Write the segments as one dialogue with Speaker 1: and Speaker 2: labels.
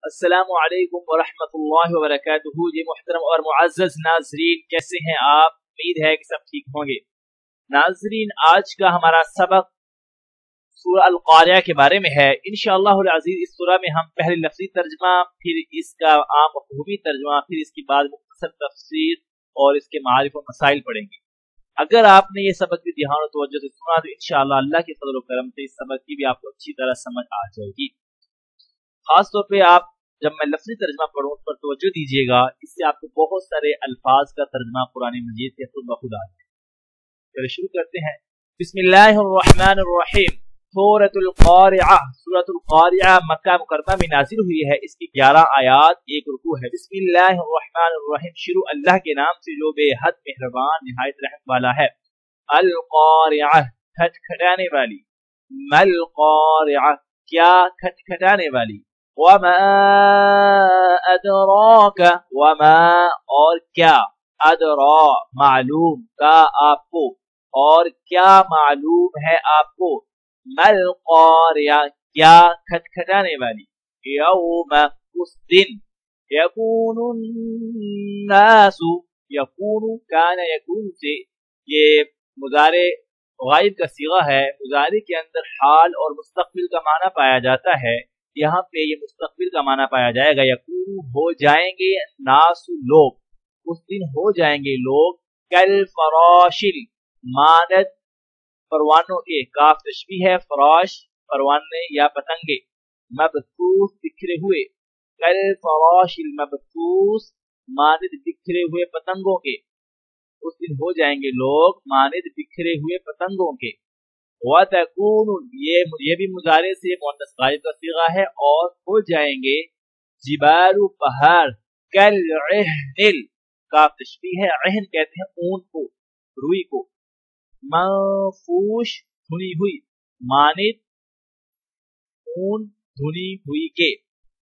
Speaker 1: अस्सलामु अलैकुम वरहमतुल्लाहि वबरकातुहू। ये मुहतरम और मुअज़्ज़ज़ नाज़रीन, कैसे हैं आप? उम्मीद है कि सब ठीक होंगे। नाज़रीन, आज का हमारा सबक सूरह अल-क़ारिआ के बारे में है। इंशाअल्लाहुल अज़ीज़ इस सूरह में हम पहले लफ्ज़ी तर्जमा, फिर इसका आम मफ़हूमी तर्जमा, फिर इसके बाद मुख्तसर तफसीर और इसके मारिफ और मसाइल पढ़ेंगे। अगर आपने ये सबक भी ध्यान और तवज्जो से सुना तो इंशाअल्लाह अल्लाह के फज़ल और करम से इस सबक की भी आपको अच्छी तरह समझ आ जाएगी। खास तौर पे आप जब मैं लफ्ज़ी तर्जमा पढ़ूं उस पर तवज्जो दीजिएगा, इससे आपको बहुत सारे अल्फाज का तर्जमा कुरान मजीद के खुद ब खुद आ जाए। चलिए शुरू करते हैं। बिस्मिल्लाहिर्रहमानिर्रहीम। सूरतुल क़ारिआ। सूरतुल क़ारिआ मक्का मुकर्रमा में नाज़िल हुई है। इसकी 11 आयात, एक रुकू है। बिस्मिल्लाहिर्रहमानिर्रहीम, शुरू अल्लाह के नाम से जो बेहद मेहरबान निहायत रहम वाला है। अल क़ारिआ, खटखटाने वाली। मल क़ारिआ, क्या खटखटाने वाली। वमा अदराका, वमा और क्या, अदरा मालूम का आपको, और क्या मालूम है आपको। मल क़ारिआ, क्या खटखटाने वाली। यौम, उस दिन। यकूनुन नासु, यकूनु कान यकून से ये मुज़ारे गायब का सीगा है। मुज़ारे के अंदर हाल और मुस्तक़बिल का माना पाया जाता है। यहाँ पे ये मुस्तक़बिल का माना पाया जाएगा। यकूनु हो जाएंगे, नासु लोग, उस दिन हो जाएंगे लोग। कल फराशिल, मानद परवानों के, काफ तशबीह है, फराश परवाने या पतंगे। मबसूस, बिखरे हुए। कल फराशिल मबसूस, मानद बिखरे हुए पतंगों के। उस दिन हो जाएंगे लोग मानद बिखरे हुए पतंगों के। वतकूनु, ये भी मुज़ारे से मुअन्नस गायब का सीगा है। और हो जाएंगे जिबालु, पहाड़। कल इहनिल, काफ तशबीह है, इहन कहते हैं ऊन को, रुई को। मंफूश, धुनी हुई। मानिद ऊन धुनी हुई के।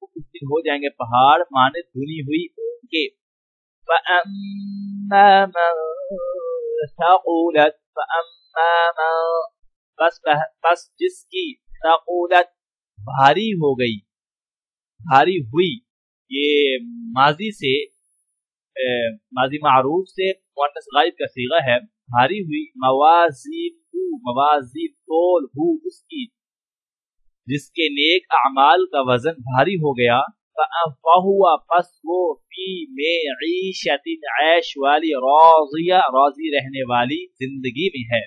Speaker 1: उस दिन हो जाएंगे पहाड़ मानिद धुनी हुई ऊन के। फअम्मा मन थक़ुलत, फअम्मा मन, बस जिसकी, थक़ुलत, भारी हो गई, भारी हुई। ये माजी से, माजी मारूफ से मुअन्नस गायब का सीगा है। भारी हुई। मवाज़ीन, मवाज़ीन तोल, हु उसकी, जिसके नेक अमाल का वजन भारी हो गया। फहुआ, पस वो, फी में, ईशतिन, ऐश वाली, राज़िया, राज़ी रहने वाली जिंदगी में है।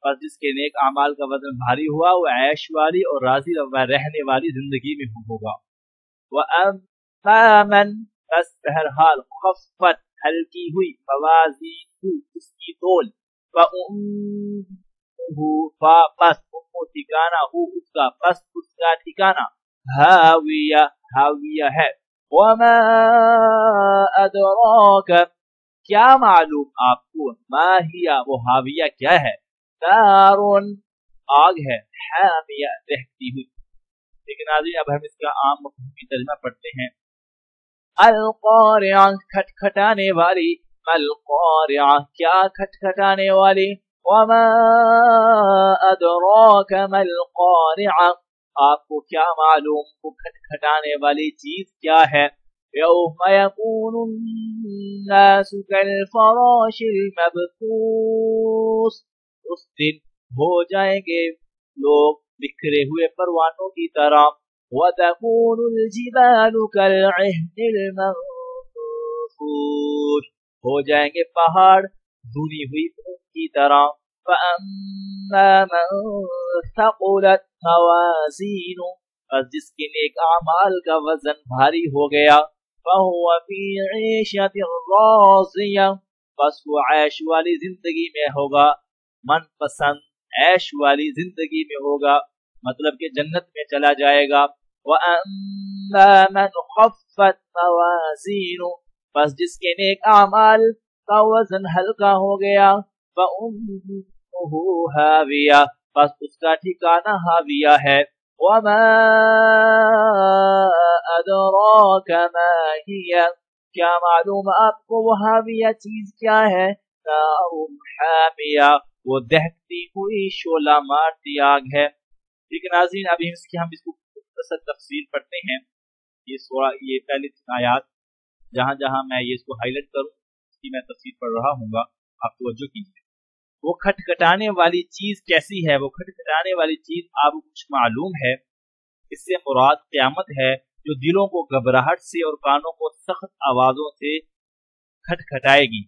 Speaker 1: पर जिसके नेक अमाल का वजन भारी हुआ वो ऐश वाली और राज़ी रहने वाली जिंदगी में होगा। वअम्मा, बस बहरहाल, खफ़्फ़त, हल्की हुई, मवाज़ीन, उसकी तोल। फउम्मुहु, बस ठिकाना, उसका, बस उसका ठिकाना। हाविया, हाविया है। वमा अदराका, क्या मालूम आपको। माहिया, वो हाविया क्या है। नारुन, आग है। हामिया, दहकती हुई। लेकिन नाज़रीन अब हम इसका आम मफ़हूमी तर्जुमा पढ़ते हैं। अल क़ारिआ, खटखटाने वाली। अल क़ारिआ, क्या खटखटाने वाली। वमा अदराका मल क़ारिआ, आपको क्या मालूम वो खटखटाने वाली चीज क्या है। यौम यकूनुन नासु कल फराशिल मबसूस, उस दिन हो जाएंगे लोग बिखरे हुए परवानों की तरह। वतकूनुल जिबालु कल इहनिल मंफूश, हो जाएंगे पहाड़ धुनी हुई ऊन की तरह। फअम्मा मन थक़ुलत मवाज़ीनु, बस जिसके नेक अमाल का वजन भारी हो गया। फहुवा फी ईशतिन राज़िया, बस वो ऐश वाली जिंदगी में होगा। मनपसंद ऐश वाली जिंदगी में होगा, मतलब कि जन्नत में चला जाएगा। वअम्मा मन खफ़्फ़त मवाज़ीनु, बस जिसके नेक अमाल का वजन हल्का हो गया। फउम्मुहु हाविया, बस उसका ठिकाना हाविया है। वमा अदराका मा हिया, क्या मालूम आपको वो हाविया चीज क्या है। नारुन हामिया, वो दहकती हुई शोला मारती आग है। ठीक है नाज़रीन, अभी हम इसको मुख्तसर तफसील पढ़ते हैं। ये पहली आयात जहाँ जहाँ मैं ये इसको हाईलाइट करूँ इसकी मैं तफसीर पढ़ रहा हूँ, आप तवज्जो कीजिए। वो खटखटाने वाली चीज कैसी है? वो खटखटाने वाली चीज आपको कुछ मालूम है? इससे मुराद क़यामत है जो दिलों को घबराहट से और कानों को सख्त आवाजों से खटखटाएगी।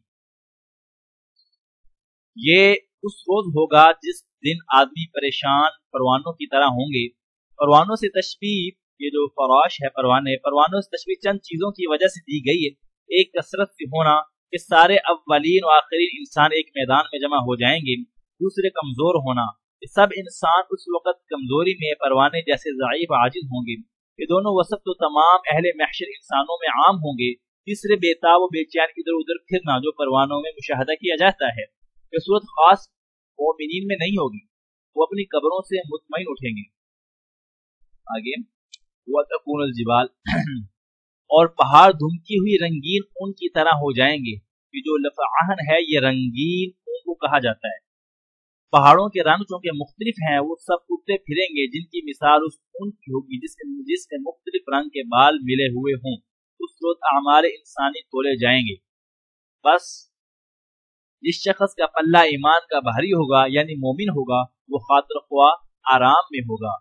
Speaker 1: ये उस रोज होगा जिस दिन आदमी परेशान परवानों की तरह होंगे। परवानों से तशबीह, ये जो फराश है परवानों से तशबीह चंद चीजों की वजह से दी गई है। एक कसरत से होना कि सारे अव्वलीन और आखिरीन इंसान एक मैदान में जमा हो जाएंगे। दूसरे कमजोर होना कि सब इंसान उस वक्त कमजोरी में परवाने जैसे ज़ईफ आजिज होंगे। ये दोनों वसफ तो तमाम अहले महशर इंसानों में आम होंगे। तीसरे बेताब व बेचैन इधर उधर फिरना जो परवानों में मुशाहदा किया जाता है, ये सूरत खास मोमिनीन में नहीं होगी। वो अपनी कब्रों से मुतमईन उठेंगे। आगे वतकूनुल जिबाल और पहाड़ धुमकी हुई रंगीन ऊन की तरह हो जाएंगे। ये जो लफ़आहन है ये रंगीन ऊन को कहा जाता है। पहाड़ों के रंग चूंकि मुख्तलिफ हैं, वो सब उड़ते फिरेंगे जिनकी मिसाल उस ऊन की होगी जिसके मुख्तलिफ रंग के बाल मिले हुए हों। उस रोज आमाल इंसानी तोले जाएंगे। बस जिस शख्स का पल्ला ईमान का भारी होगा यानी मोमिन होगा, वो खातिर ख्वा आराम में होगा,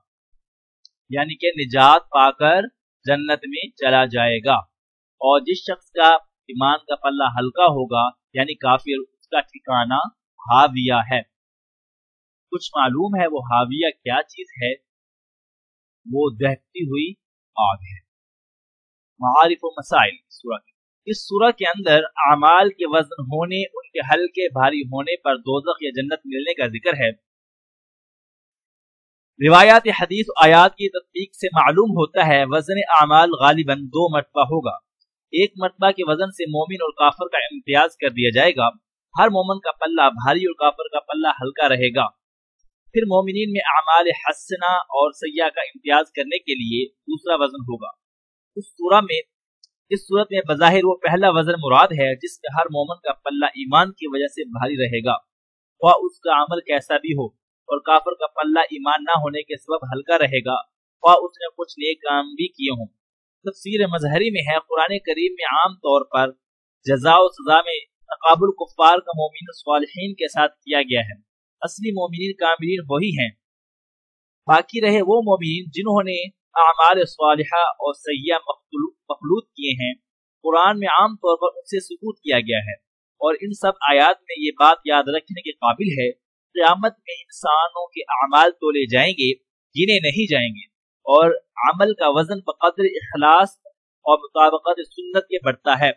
Speaker 1: यानी कि निजात पाकर जन्नत में चला जाएगा। और जिस शख्स का ईमान का पल्ला हल्का होगा यानी काफिर, उसका ठिकाना हाविया है। कुछ मालूम है वो हाविया क्या चीज है? वो दहकती हुई आग है। मारिफ व मसाइल इस सूरह के अंदर अमाल के वजन होने, उनके हल्के भारी होने पर दोज़ख या जन्नत मिलने का जिक्र है। रिवायात हदीस आयात की तदकीक से मालूम होता है वजन अमाल गालिबन 2 मरतबा होगा। एक मरतबा के वजन से मोमिन और काफिर का इम्तियाज कर दिया जाएगा। हर मोमिन का पल्ला भारी और काफिर का पल्ला हल्का रहेगा। फिर मोमिनीन में अमाल हसना और सय्या का इम्तियाज करने के लिए दूसरा वजन होगा। इस सूरत में बज़ाहिर वो पहला वजन मुराद है जिसका हर मोमिन का पल्ला ईमान की वजह से भारी रहेगा, ख्वा उसका अमल कैसा भी हो। और काफिर का पल्ला ईमान ना होने के सबब हल्का रहेगा, ख्वा उसने कुछ नेक काम भी किए हों। तफसीर मजहरी में है, कुरान करीम में आम तौर पर जज़ा और सजा में तकाबुल कुफ्फार का मोमिन सालिहीन के साथ किया गया है। असली मोमिनीन कामिलीन वही हैं। बाकी रहे वो मोमिनीन जिन्होंने अमाल सालिहा और सय्या मखलूत किए हैं। कुरान में आम तौर पर उनसे सुकूत किया गया है। और इन सब आयात में ये बात याद रखने के काबिल है, क़यामत में इंसानों के अमाल तोले जाएंगे, गिने नहीं जाएंगे, और अमल का वजन बक़द्र इखलास और मुताबकत सुन्नत के बढ़ता है।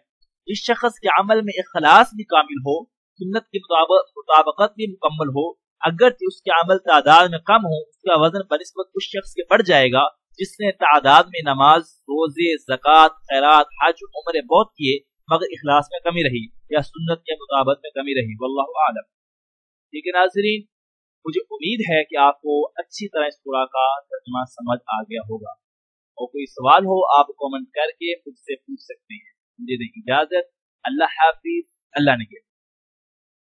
Speaker 1: जिस शख्स के अमल में इखलास भी कामिल हो, सुन्नत की मुताबकत भी मुकम्मल हो, अगर उसके अमल तादाद में कम हो, उसका वजन बनिस्बत उस शख्स के बढ़ जाएगा जिसने तादाद में नमाज, रोजे, ज़कात, खैरात, हज, उम्रे बहुत किए मगर इखलास में कमी रही या सुन्नत के मुताबिक में कमी रही। वल्लाहु आलम। ठीक है नाज़रीन, मुझे उम्मीद है कि आपको अच्छी तरह इस सूरह का तर्जुमा समझ आ गया होगा। और कोई सवाल हो आप कमेंट करके मुझसे पूछ सकते हैं। मुझे दें इजाजत। अल्लाह हाफिज। अल्लाह ने